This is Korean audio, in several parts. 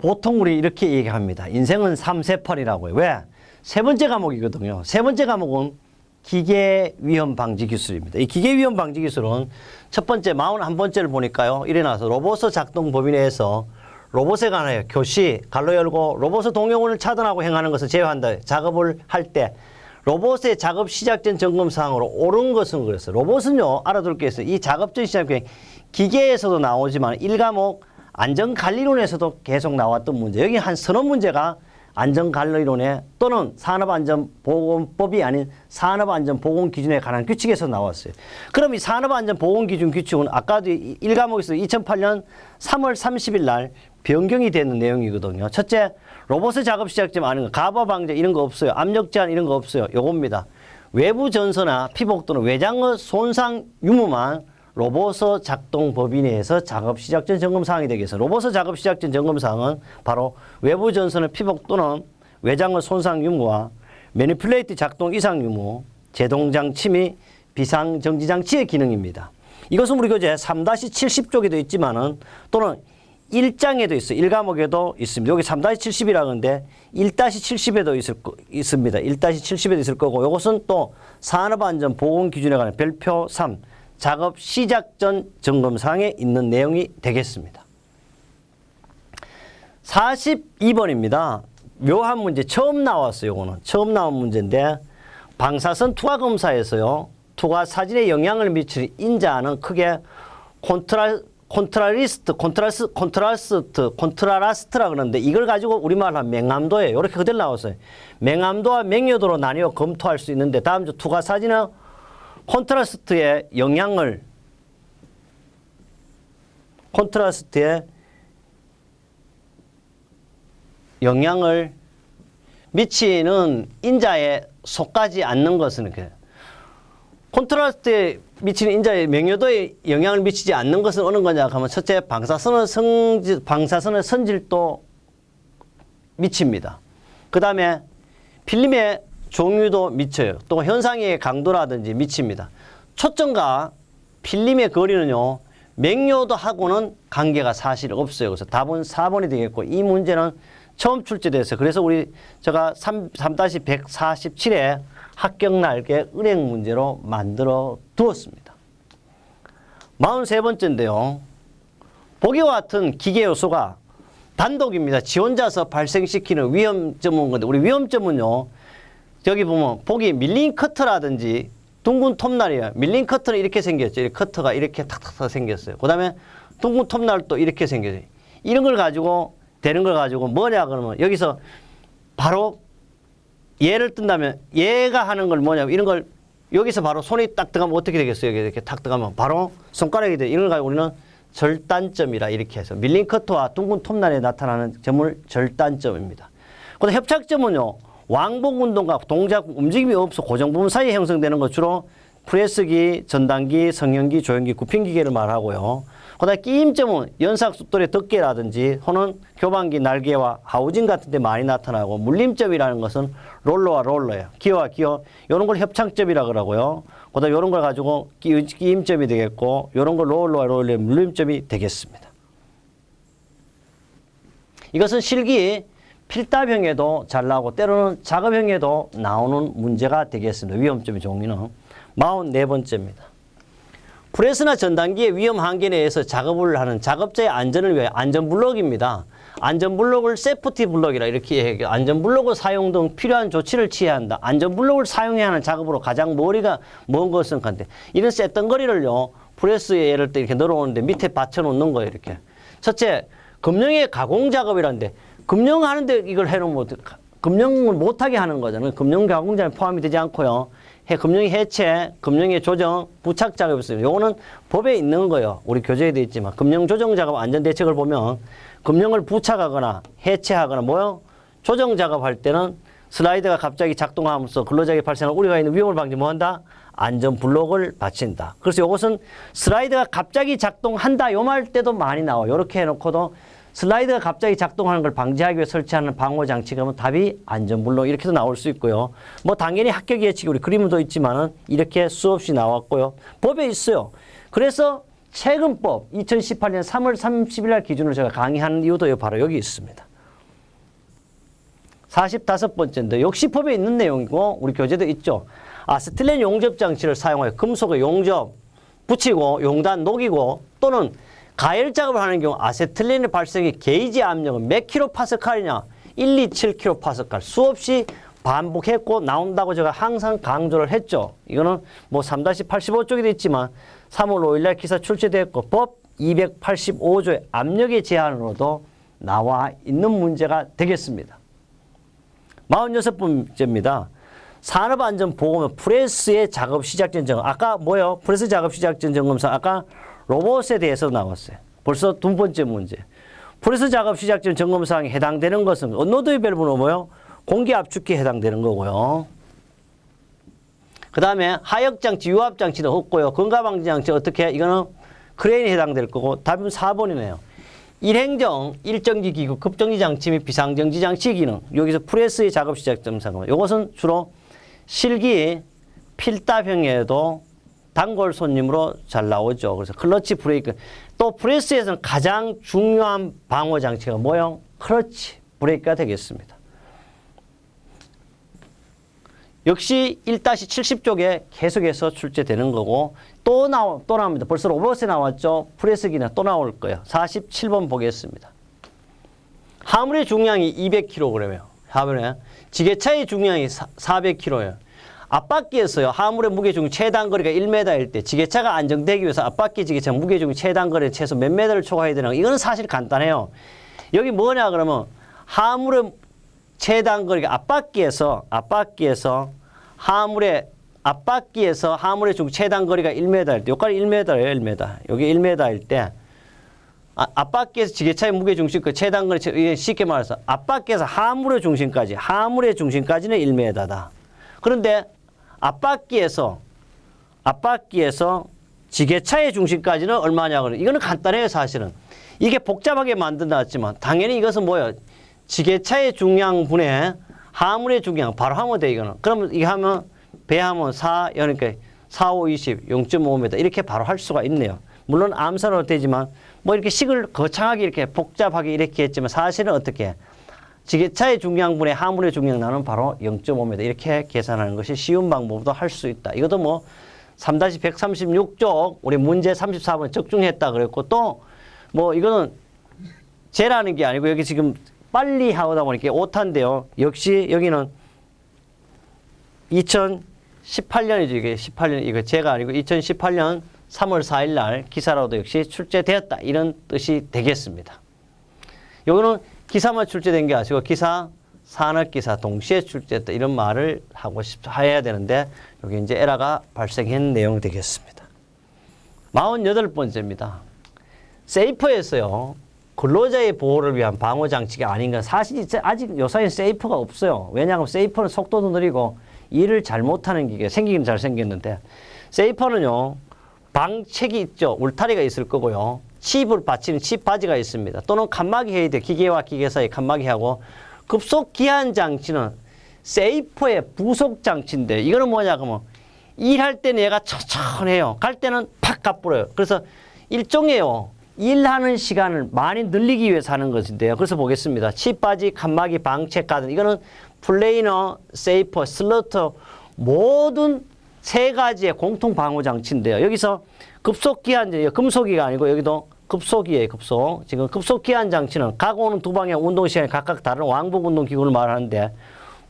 보통 우리 이렇게 얘기합니다. 인생은 3세팔이라고요. 왜? 세 번째 과목이거든요. 세 번째 과목은 기계 위험 방지 기술입니다. 이 기계 위험 방지 기술은 첫 번째 41번째를 보니까요. 이래 나와서 로봇 작동 법인 내에서 로봇에 관하여 교시, 갈로 열고 로봇 동영원을 차단하고 행하는 것을 제외한다. 작업을 할 때 로봇의 작업 시작 전 점검 사항으로 옳은 것은 그랬어요. 로봇은요, 알아둘 게 있어요. 이 작업 전 시작 기계에서도 나오지만 1과목 안전관리론에서도 계속 나왔던 문제. 여기 한 서너 문제가 안전관리론에 또는 산업안전보건법이 아닌 산업안전보건기준에 관한 규칙에서 나왔어요. 그럼 이 산업안전보건기준 규칙은 아까도 1과목에서 2008년 3월 30일 날 변경이 되는 내용이거든요. 첫째, 로봇의 작업 시작점 아닌 거, 가바 방제 이런 거 없어요. 압력 제한 이런 거 없어요. 요겁니다. 외부 전선이나 피복 또는 외장의 손상 유무만 로봇 작동 법인 내에서 작업 시작 전 점검 사항이 되겠어요. 로봇 작업 시작 전 점검 사항은 바로 외부 전선의 피복 또는 외장의 손상 유무와 매니플레이트 작동 이상 유무, 제동장 침이 비상 정지 장치의 기능입니다. 이것은 우리 교재 3-70쪽에도 있지만은 또는 1장에도 있어요. 1과목에도 있습니다. 여기 3-70이라고 하는데 1-70에도 있습니다. 1-70에도 있을 거고 이것은 또 산업안전보건기준에 관한 별표 3 작업 시작 전 점검사항에 있는 내용이 되겠습니다. 42번입니다. 묘한 문제 처음 나왔어요. 이거는 처음 나온 문제인데 방사선 투하 검사에서요. 투하 사진에 영향을 미칠 인자는 크게 콘트라라스트라 그러는데 이걸 가지고 우리말로 하면 맹암도예요. 이렇게 그대로 나왔어요. 맹암도와 맹여도로 나뉘어 검토할 수 있는데 다음 주 투하 사진은 콘트라스트에 영향을 미치는 인자에 속하지 않는 것은 이렇게 콘트라스트에 미치는 인자의 명료도에 영향을 미치지 않는 것은 어느 거냐 하면 첫째 방사선의 선질도 미칩니다. 그 다음에 필름의 종류도 미쳐요. 또 현상의 강도라든지 미칩니다. 초점과 필름의 거리는요. 맹요도하고는 관계가 사실 없어요. 그래서 답은 4번이 되겠고 이 문제는 처음 출제됐어요. 그래서 제가 3-147에 합격 날개 은행 문제로 만들어 두었습니다. 43번째인데요. 보기와 같은 기계 요소가 단독입니다. 지 혼자서 발생시키는 위험점은 건데 우리 위험점은요. 여기 보면 보기 밀린 커터라든지 둥근 톱날이에요. 밀린 커터는 이렇게 생겼죠. 이렇게 커터가 이렇게 탁탁탁 생겼어요. 그 다음에 둥근 톱날도 이렇게 생겼어요. 이런 걸 가지고 되는 걸 가지고 뭐냐 그러면 여기서 바로 얘를 뜬다면 얘가 하는 걸 뭐냐면 이런 걸 여기서 바로 손이 딱 들어가면 어떻게 되겠어요? 여기 이렇게 탁 들어가면 바로 손가락이 돼. 이런 걸 가지고 우리는 절단점이라 이렇게 해서 밀린 커터와 둥근 톱날에 나타나는 점을 절단점입니다. 그다음 협착점은요. 왕복 운동과 동작 움직임이 없어 고정 부분 사이에 형성되는 것 주로 프레스기, 전단기, 성형기, 조형기, 굽힌기계를 말하고요. 그다음 끼임점은 연삭숫돌의 덮개라든지 또는 교반기 날개와 하우징 같은 데 많이 나타나고 물림점이라는 것은 롤러와 롤러예요. 기어와 기어 이런 걸 협착점이라 그러고요. 그다음 이런 걸 가지고 끼임점이 되겠고 이런 걸 롤러와 롤러의 물림점이 되겠습니다. 이것은 실기 필답형에도 잘 나오고 때로는 작업형에도 나오는 문제가 되겠습니다. 위험점의 종류는 44번째입니다. 프레스나 전단기의 위험 한계 내에서 작업을 하는 작업자의 안전을 위해 안전블록입니다. 안전블록을 세프티 블록이라 이렇게 얘기해요. 안전블록을 사용 등 필요한 조치를 취해야 한다. 안전블록을 사용해야 하는 작업으로 가장 머리가 먼 것은 간데 이런 쇳덩거리를요. 프레스에 예를 들어 이렇게 늘어오는데 밑에 받쳐놓는 거예요. 이렇게. 첫째, 금형의 가공 작업이라는데 금형하는데 이걸 해놓으면 금형을 못하게 하는 거잖아요. 금형 가공장에 포함이 되지 않고요. 금형의 해체, 금형의 조정, 부착 작업이 있습니다. 요거는 법에 있는 거예요. 우리 교재에도 있지만 금형 조정 작업 안전대책을 보면 금형을 부착하거나 해체하거나 뭐요? 조정 작업할 때는 슬라이드가 갑자기 작동하면서 근로자에게 발생할 우려가 있는 위험을 방지 뭐한다? 안전 블록을 받친다. 그래서 이것은 슬라이드가 갑자기 작동한다 요 말 때도 많이 나와요. 이렇게 해놓고도 슬라이드가 갑자기 작동하는 걸 방지하기 위해 설치하는 방호 장치가 뭐 답이 안전블록 이렇게도 나올 수 있고요. 뭐 당연히 합격 예측이 우리 그림도 있지만은 이렇게 수없이 나왔고요. 법에 있어요. 그래서 최근법 2018년 3월 30일 날 기준으로 제가 강의하는 이유도 바로 여기 있습니다. 45번째인데 역시 법에 있는 내용이고 우리 교재도 있죠. 아세틸렌 용접 장치를 사용하여 금속에 용접 붙이고 용단 녹이고 또는 가열 작업을 하는 경우 아세틸렌의 발생의 게이지 압력은 몇 킬로파스칼이냐? 127kPa 수없이 반복했고 나온다고 제가 항상 강조를 했죠. 이거는 뭐 3-85쪽에도 있지만 3월 5일날 기사 출제됐고 법 285조의 압력의 제한으로도 나와 있는 문제가 되겠습니다. 46번째입니다. 산업안전보고면 프레스의 작업 시작 전 점검. 아까 뭐요? 프레스 작업 시작 전 점검상 아까 로봇에 대해서 나왔어요. 벌써 두 번째 문제. 프레스 작업 시작 전 점검사항에 해당되는 것은 언노드의 밸브는 뭐요? 공기 압축기에 해당되는 거고요. 그 다음에 하역장치, 유압장치는 없고요. 건강방지장치 어떻게? 이거는 크레인에 해당될 거고 답은 4번이네요. 일행정, 일정지 기구, 급정지 장치 및 비상정지 장치 기능. 여기서 프레스의 작업 시작점 상관. 이것은 주로 실기, 필답형에도 단골 손님으로 잘 나오죠. 그래서 클러치 브레이크. 또 프레스에서는 가장 중요한 방어 장치가 뭐요? 클러치 브레이크가 되겠습니다. 역시 1-70쪽에 계속해서 출제되는 거고 또 나옵니다. 벌써 로봇에 나왔죠. 프레스기나 또 나올 거예요. 47번 보겠습니다. 화물의 중량이 200kg이에요. 화물에 지게차의 중량이 400kg예요. 앞바퀴에서요. 화물의 무게중 최단 거리가 1m일 때 지게차가 안정되기 위해서 앞바퀴 지게차 무게중 최단 거리 최소 몇 m를 초과해야 되나? 이거는 사실 간단해요. 여기 뭐냐 그러면 화물의 최단 거리가 앞바퀴에서 화물의 중 최단 거리가 1m일 때 여기까지 1m예요. 1m. 여기 1m일 때 앞바퀴에서 지게차의 무게중심 그 최단 거리 쉽게 말해서 앞바퀴에서 화물의 중심까지는 1m다. 그런데 앞바퀴에서 지게차의 중심까지는 얼마냐고는 이거는 간단해요. 사실은 이게 복잡하게 만든다지만 당연히 이것은 뭐예요? 지게차의 중량분의 화물의 중량 바로 하면 돼 이거는. 그러면 이거 하면 배하면 4 그러니까 4, 5, 20 0.5m 이렇게 바로 할 수가 있네요. 물론 암산으로 되지만 뭐 이렇게 식을 거창하게 이렇게 복잡하게 이렇게 했지만 사실은 어떻게 지게차의 중량분의 화물의 중량 나는 바로 0.5m 이렇게 계산하는 것이 쉬운 방법도 할 수 있다. 이것도 뭐 3-136쪽 우리 문제 34번 적중했다 그랬고 또 뭐 이거는 제라는 게 아니고 여기 지금 빨리 하다 보니까 오타인데요. 역시 여기는 2018년이죠. 이게 18년 이거 제가 아니고 2018년 3월 4일 날 기사로도 역시 출제되었다. 이런 뜻이 되겠습니다. 요거는 기사만 출제된 게 아니고 기사, 산업기사 동시에 출제했다. 이런 말을 해야 되는데 여기 이제 에러가 발생한 내용 되겠습니다. 48번째입니다. 세이프에서요. 근로자의 보호를 위한 방호 장치가 아닌 건 사실 아직 요사이는 세이프가 없어요. 왜냐하면 세이프는 속도도 느리고 일을 잘못하는 기계 생기긴 잘 생겼는데 세이프는요. 방책이 있죠. 울타리가 있을 거고요. 칩을 받치는 칩 바지가 있습니다. 또는 칸막이 해야 돼. 기계와 기계 사이 칸막이 하고 급속 기한 장치는 세이프의 부속 장치인데 이거는 뭐냐 그러면 일할 때는 얘가 천천히 해요. 갈 때는 팍 가버려요. 그래서 일종의요. 일하는 시간을 많이 늘리기 위해서 하는 것인데요. 그래서 보겠습니다. 칩바지, 칸막이, 방책 가든 이거는 플레이너, 세이퍼, 슬러터 모든 세 가지의 공통 방호 장치인데요. 여기서 급속기한 금속기가 아니고 여기도 급속이에요. 급속. 지금 급속기한 장치는 가고 오는 두 방향 운동 시간이 각각 다른 왕복 운동 기구를 말하는데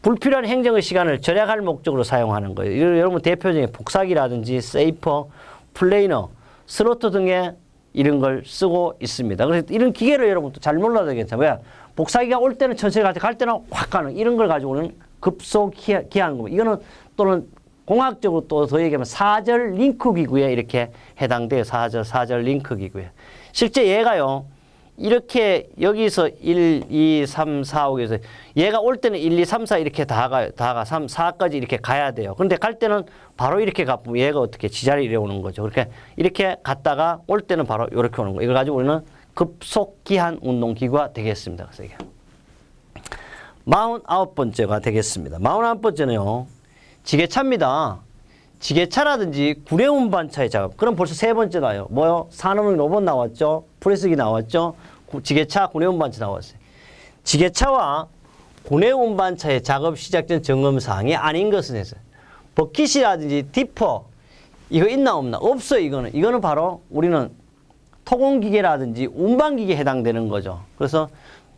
불필요한 행정의 시간을 절약할 목적으로 사용하는 거예요. 여러분 대표적인 복사기라든지 세이퍼, 플레이너, 슬로터 등의 이런 걸 쓰고 있습니다. 그래서 이런 기계를 여러분도 잘 몰라도 되겠죠. 왜? 복사기가 올 때는 천천히 갈 때는 확 가는 이런 걸 가지고는 급속 기한 겁니다. 이거는 또는 공학적으로 또 더 얘기하면 사절 링크 기구에 이렇게 해당돼요. 사절 링크 기구에. 실제 얘가요. 이렇게 여기서 1, 2, 3, 4, 5에서 얘가 올 때는 1, 2, 3, 4 이렇게 다 가 3, 4까지 이렇게 가야 돼요. 그런데 갈 때는 바로 이렇게 가면 얘가 어떻게 지자리에 오는 거죠. 그렇게 이렇게 갔다가 올 때는 바로 이렇게 오는 거예요. 이걸 가지고 우리는 급속기한 운동기구가 되겠습니다. 그래서 이게 49번째가 되겠습니다. 49번째는요. 지게차입니다. 지게차라든지 구례운반차의 작업. 그럼 벌써 세 번째 나요. 뭐요? 산업용 로봇 나왔죠. 프레스기 나왔죠. 지게차, 구례운반차 나왔어요. 지게차와 군내 운반차의 작업 시작 전 점검 사항이 아닌 것은 해서 버킷이라든지 디퍼 이거 있나 없나? 없어요. 이거는 바로 우리는 토공기계라든지 운반기계에 해당되는 거죠. 그래서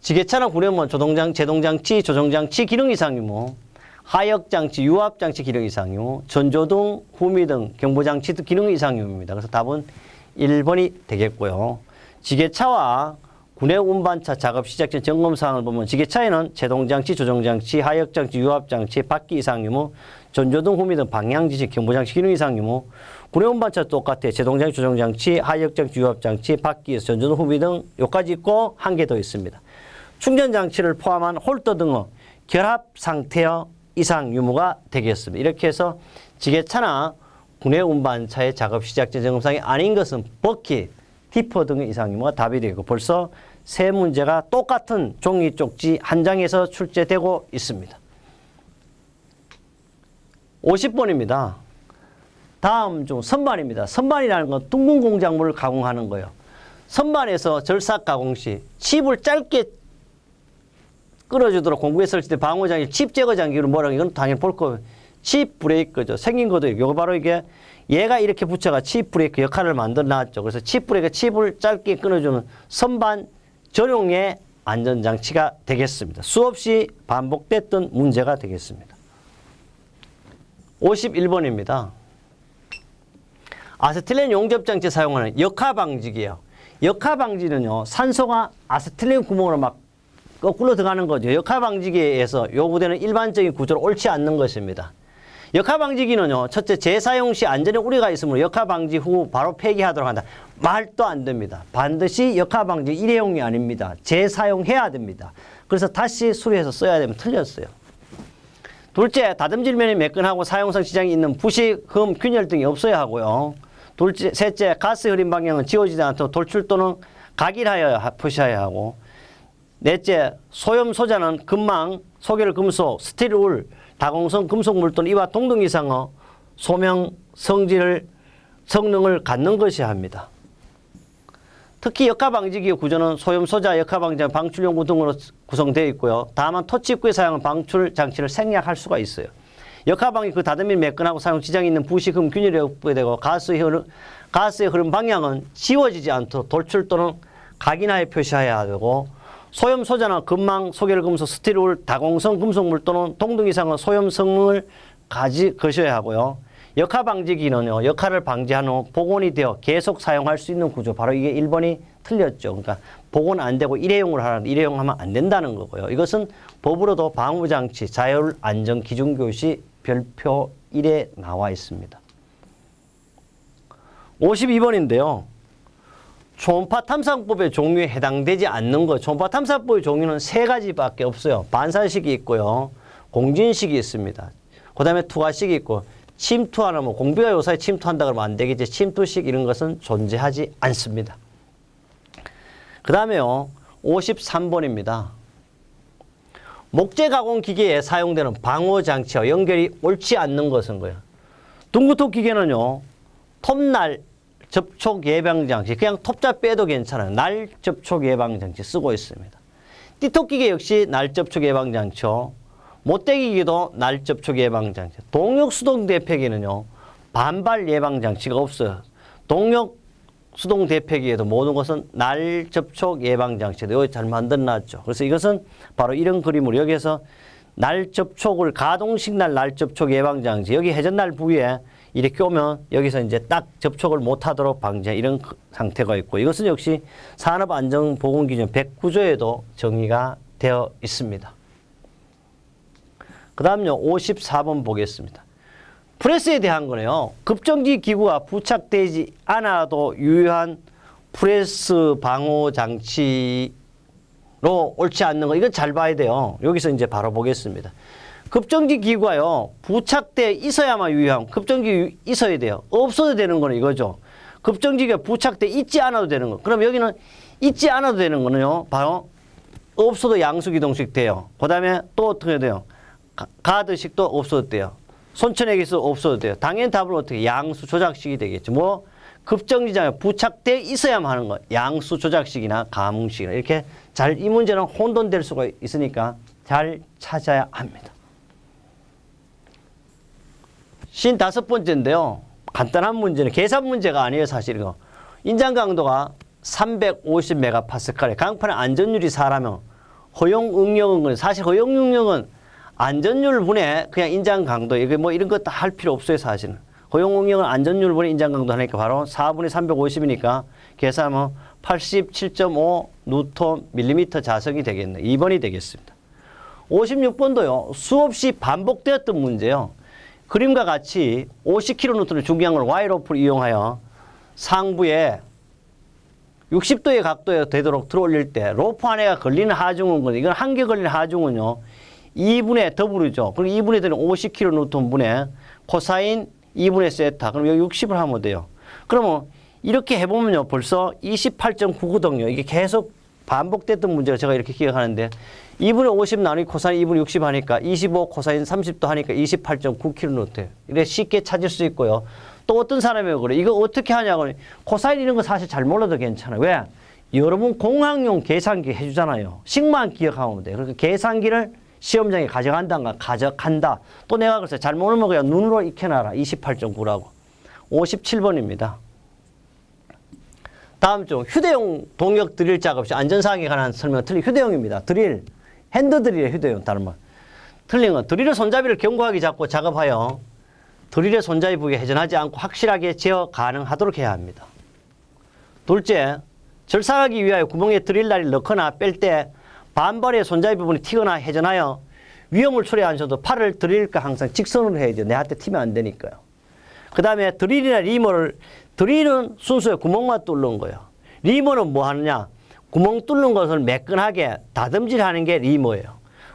지게차나 군내운반 제동장치, 조정장치 기능 이상 유무, 하역장치, 유압장치 기능 이상 유무, 전조등, 후미등, 경보장치 등 기능 이상 유무입니다. 그래서 답은 1번이 되겠고요. 지게차와 군내 운반차 작업 시작 전 점검 사항을 보면 지게차에는 제동장치, 조정장치, 하역장치, 유압장치, 바퀴 이상 유무, 전조등, 후미등, 방향지시, 경보장치 기능 이상 유무, 군내 운반차 똑같아요. 제동장치, 조정장치, 하역장치, 유압장치, 바퀴, 전조등, 후미등 요까지 있고 한 개 더 있습니다. 충전장치를 포함한 홀더 등의 결합 상태의 이상 유무가 되겠습니다. 이렇게 해서 지게차나 군내 운반차의 작업 시작 전 점검사항이 아닌 것은 버킷, 디퍼 등의 이상 유무가 답이 되고 벌써 세 문제가 똑같은 종이 쪽지 한 장에서 출제되고 있습니다. 50번입니다. 다음 중 선반입니다. 선반이라는 건 둥근 공작물을 가공하는 거예요. 선반에서 절삭 가공 시 칩을 짧게 끌어주도록 공구에 설치된 방호장치, 칩 제거 장기로 뭐라고 이건 당연히 볼 거예요. 칩 브레이크죠. 생긴 것도 이거 바로 이게 얘가 이렇게 붙여가 칩 브레이크 역할을 만들어 놨죠. 그래서 칩 브레이크 칩을 짧게 끊어주는 선반 전용의 안전장치가 되겠습니다. 수없이 반복됐던 문제가 되겠습니다. 51번입니다. 아세틸렌 용접장치 사용하는 역하방지기예요. 역하방지는요, 산소가 아세틸렌 구멍으로 막 거꾸로 들어가는 거죠. 역하방지기에서 요구되는 일반적인 구조로 옳지 않는 것입니다. 역하방지기는요, 첫째, 재사용 시 안전에 우려가 있으므로 역하방지 후 바로 폐기하도록 한다. 말도 안 됩니다. 반드시 역하방지 일회용이 아닙니다. 재사용해야 됩니다. 그래서 다시 수리해서 써야 되면 틀렸어요. 둘째, 다듬질면이 매끈하고 사용성 지장이 있는 부식, 흠, 균열 등이 없어야 하고요. 셋째, 가스 흐림 방향은 지워지지 않도록 돌출 또는 각일하여 표시해야 하고. 넷째, 소염 소자는 금망, 소결 금속, 스틸울, 다공성 금속물 또는 이와 동등 이상의 소명 성능을 갖는 것이어야 합니다. 특히 역하방지기의 구조는 소염 소자, 역하방지 방출용구 등으로 구성되어 있고요. 다만 토치입구에 사용한 방출 장치를 생략할 수가 있어요. 역하방이 그 다듬이 매끈하고 사용 지장이 있는 부식흠 균열이 없게 가스의 흐름 방향은 지워지지 않도록 돌출 또는 각인하여 표시해야 되고, 소염 소자나 금망, 소결 금속, 스틸울, 다공성 금속물 또는 동등 이상의 소염 성능을 거셔야 하고요. 역하방지기는요, 역할을 방지한 후 복원이 되어 계속 사용할 수 있는 구조. 바로 이게 1번이 틀렸죠. 그러니까 복원 안 되고 일회용을 하라는, 일회용하면 안 된다는 거고요. 이것은 법으로도 방호장치 자율 안전 기준 교시 별표 1에 나와 있습니다. 52번인데요. 초음파 탐사법의 종류에 해당되지 않는 것. 초음파 탐사법의 종류는 세 가지밖에 없어요. 반사식이 있고요. 공진식이 있습니다. 그 다음에 투하식이 있고, 침투하는 뭐 공비가 요사에 침투한다 그러면 안 되겠지. 침투식 이런 것은 존재하지 않습니다. 그 다음에요. 53번입니다. 목재 가공 기계에 사용되는 방호 장치와 연결이 옳지 않는 것은 거예요. 둥구톱 기계는요, 톱날 접촉 예방 장치, 그냥 톱자 빼도 괜찮아요. 날 접촉 예방 장치 쓰고 있습니다. 띠톱 기계 역시 날 접촉 예방 장치요. 못대기 기계도 날 접촉 예방 장치. 동력 수동 대폐기는요, 반발 예방 장치가 없어요. 동력 수동 대폐기에도 모든 것은 날 접촉 예방 장치도 여기 잘 만들어놨죠. 그래서 이것은 바로 이런 그림으로 여기에서 날 접촉을 가동식 날 접촉 예방 장치, 여기 회전날 부위에 이렇게 오면 여기서 이제 딱 접촉을 못하도록 방지한 이런 상태가 있고, 이것은 역시 산업안전보건기준 109조에도 정의가 되어 있습니다. 그 다음요, 54번 보겠습니다. 프레스에 대한 거네요. 급정지 기구가 부착되지 않아도 유효한 프레스 방호 장치로 옳지 않는 거, 이건 잘 봐야 돼요. 여기서 이제 바로 보겠습니다. 급정지 기구가요, 부착돼 있어야만 유효함. 급정지 있어야 돼요. 없어도 되는 거는 이거죠. 급정지가 부착돼 있지 않아도 되는 거. 그럼 여기는 있지 않아도 되는 거는요, 바로 없어도 양수기동식 돼요. 그 다음에 또 어떻게 돼요? 가드식도 없어도 돼요. 손천액에서 없어도 돼요. 당연히 답은 어떻게? 양수 조작식이 되겠죠. 뭐 급정지장에 부착돼 있어야만 하는 거. 양수 조작식이나 가뭉식이나 이렇게 잘, 이 문제는 혼돈될 수가 있으니까 잘 찾아야 합니다. 55번째인데요. 간단한 문제는 계산 문제가 아니에요. 사실 이거. 인장 강도가 350메가파스칼에 강판의 안전율이 4라면 허용 응력은 사실 허용 응력은 안전율 분의 그냥 인장 강도 이게 뭐 이런 거 다 할 필요 없어요. 사실은. 허용 응력은 안전율 분의 인장 강도 하니까 바로 4분의 350이니까 계산하면 87.5 뉴턴 밀리미터 자석이 되겠네. 2번이 되겠습니다. 56번도요. 수없이 반복되었던 문제요. 그림과 같이 50kN의 중량을 와이로프를 이용하여 상부에 60도의 각도에 되도록 들어올릴 때 로프 안에가 걸리는 하중은 이건 한 개 걸리는 하중은요. 2분의 더블이죠. 그리고 2분의 더는 50kN분의 코사인 2분의 세타. 그럼 여기 60을 하면 돼요. 그러면 이렇게 해보면요. 벌써 28.99거든요. 이게 계속 반복됐던 문제가 제가 이렇게 기억하는데 2분의 50 나누기 코사인 2분의 60 하니까 25 코사인 30도 하니까 28.9kN. 이래 쉽게 찾을 수 있고요. 또 어떤 사람이 그래. 이거 어떻게 하냐고. 코사인 이런 거 사실 잘 몰라도 괜찮아요. 왜? 여러분 공학용 계산기 해주잖아요. 식만 기억하면 돼요. 그러니까 계산기를 시험장에 가져간다. 또 내가 그랬어요. 잘 모르면 그냥 눈으로 익혀놔라. 28.9라고. 57번입니다. 다음 중 휴대용 동력 드릴 작업 시 안전사항에 관한 설명은 틀린 휴대용입니다. 드릴, 핸드 드릴의 휴대용 다른 말. 틀린 건 드릴의 손잡이를 견고하게 잡고 작업하여 드릴의 손잡이 부위에 회전하지 않고 확실하게 제어 가능하도록 해야 합니다. 둘째, 절삭하기 위하여 구멍에 드릴날을 넣거나 뺄 때 반발의 손잡이 부분이 튀거나 회전하여 위험을 초래하셔도 팔을 드릴과 항상 직선으로 해야 돼요. 내한테 튀면 안 되니까요. 그 다음에 드릴이나 리머를 드릴은 순수히 구멍만 뚫는 거예요. 리머는 뭐 하느냐? 구멍 뚫는 것을 매끈하게 다듬질하는 게 리머예요.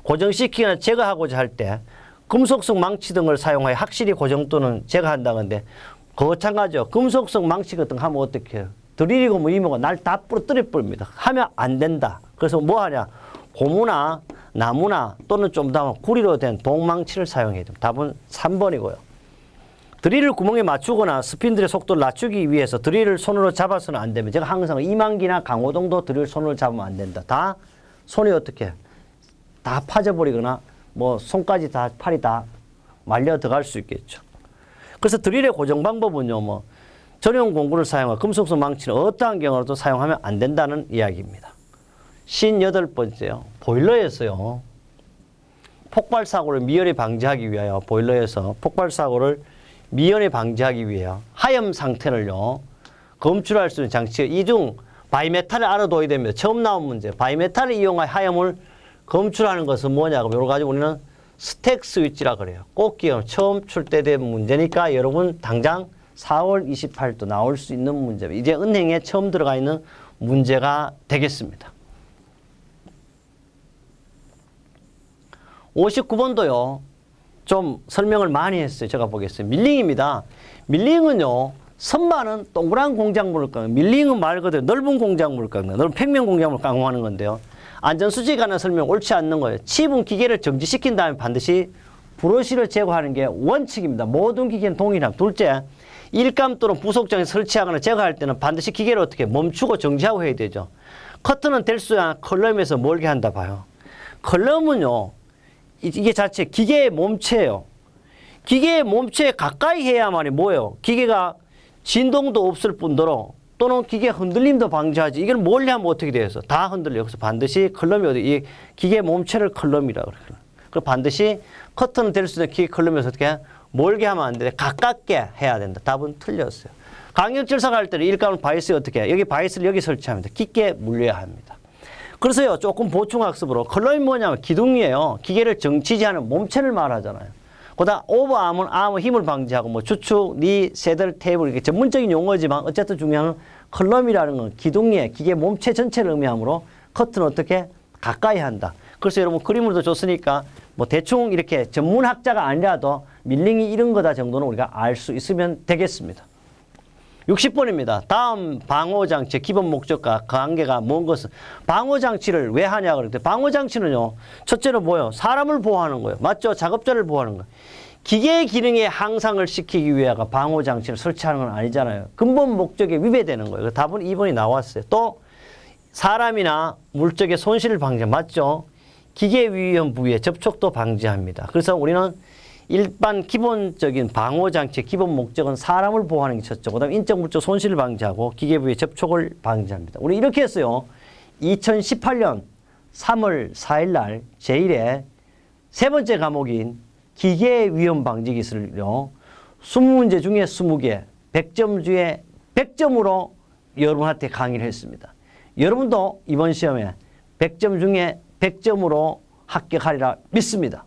고정시키거나 제거하고자 할 때 금속성 망치 등을 사용하여 확실히 고정 또는 제거한다는데 거창하죠. 금속성 망치 같은 거 하면 어떻게 해요? 드릴이고 뭐 리머가 날 다 부러뜨려 버립니다. 하면 안 된다. 그래서 뭐 하냐? 고무나 나무나 또는 좀 더 구리로 된 동망치를 사용해야 됩니다. 답은 3번이고요. 드릴을 구멍에 맞추거나 스핀들의 속도를 낮추기 위해서 드릴을 손으로 잡아서는 안 되면 제가 항상 이만기나 강호동도 드릴 손으로 잡으면 안 된다. 다 손이 어떻게 다 파져버리거나 뭐 손까지 다 팔이 다 말려 들어갈 수 있겠죠. 그래서 드릴의 고정 방법은요. 뭐 전용 공구를 사용하고 금속성 망치는 어떠한 경우라도 사용하면 안 된다는 이야기입니다. 58번째요. 보일러에서요. 폭발 사고를 미연에 방지하기 위하여 보일러에서 폭발 사고를 미연에 방지하기 위해요. 하염 상태를요. 검출할 수 있는 장치 이중 바이메탈을 알아둬야 됩니다. 처음 나온 문제. 바이메탈을 이용하여 하염을 검출하는 것은 뭐냐고 여러 가지 우리는 스택 스위치라 그래요. 꼭 기억. 처음 출제된 문제니까 여러분 당장 4월 28일도 나올 수 있는 문제입니다. 이제 은행에 처음 들어가 있는 문제가 되겠습니다. 59번도요. 좀 설명을 많이 했어요. 제가 보겠어요. 밀링입니다. 밀링은요. 선반은 동그란 공작물을 깎는 밀링은 말 그대로 넓은 공작물을 깎는 넓은 평면 공작물을 강화하는 건데요. 안전수칙에 관한 설명 옳지 않는 거예요. 칩은 기계를 정지시킨 다음에 반드시 브러쉬를 제거하는 게 원칙입니다. 모든 기계는 동일합니다. 둘째, 일감 또는 부속정에 설치하거나 제거할 때는 반드시 기계를 어떻게 멈추고 정지하고 해야 되죠. 커트는 델수야 컬럼에서 멀게 한다 봐요. 컬럼은요. 이게 자체 기계의 몸체예요. 기계의 몸체에 가까이 해야만이 뭐예요? 기계가 진동도 없을 뿐더러 또는 기계 흔들림도 방지하지. 이걸 멀리 하면 어떻게 돼서 다 흔들려요. 그래서 반드시 컬럼이 어디 이 기계 몸체를 컬럼이라고 그래요. 그 반드시 커트는 될 수 있는 기계 컬럼에서 어떻게 멀게 하면 안 돼. 가깝게 해야 된다. 답은 틀렸어요. 강력 절삭할 때는 일감은 바이스에 어떻게 해? 여기 바이스를 여기 설치합니다. 깊게 물려야 합니다. 그래서요, 조금 보충학습으로 컬럼이 뭐냐면 기둥이에요. 기계를 지지하는 몸체를 말하잖아요. 그다음 오버암은 암의 힘을 방지하고 뭐 주축, 니, 새들, 테이블 이게 전문적인 용어지만 어쨌든 중요한 건 컬럼이라는 건 기둥이에 기계 몸체 전체를 의미하므로 커트는 어떻게 가까이 한다. 그래서 여러분 그림으로도 줬으니까 뭐 대충 이렇게 전문학자가 아니라도 밀링이 이런 거다 정도는 우리가 알 수 있으면 되겠습니다. 60번입니다. 다음 방호장치의 기본 목적과 관계가 뭔 것은 방호장치를 왜 하냐 그랬더니 방호장치는요. 첫째는 뭐예요? 사람을 보호하는 거예요. 맞죠? 작업자를 보호하는 거예요. 기계의 기능에 향상을 시키기 위해서 방호장치를 설치하는 건 아니잖아요. 근본 목적에 위배되는 거예요. 답은 2번이 나왔어요. 또 사람이나 물적의 손실을 방지 맞죠? 기계위험 부위의 접촉도 방지합니다. 그래서 우리는 일반 기본적인 방호장치의 기본 목적은 사람을 보호하는 게 첫째, 그 다음에 인적물질 손실을 방지하고 기계부위의 접촉을 방지합니다. 우리 이렇게 했어요. 2018년 3월 4일 날 제1회 세 번째 과목인 기계위험 방지 기술을요. 20문제 중에 20개, 100점 중에 100점으로 여러분한테 강의를 했습니다. 여러분도 이번 시험에 100점 중에 100점으로 합격하리라 믿습니다.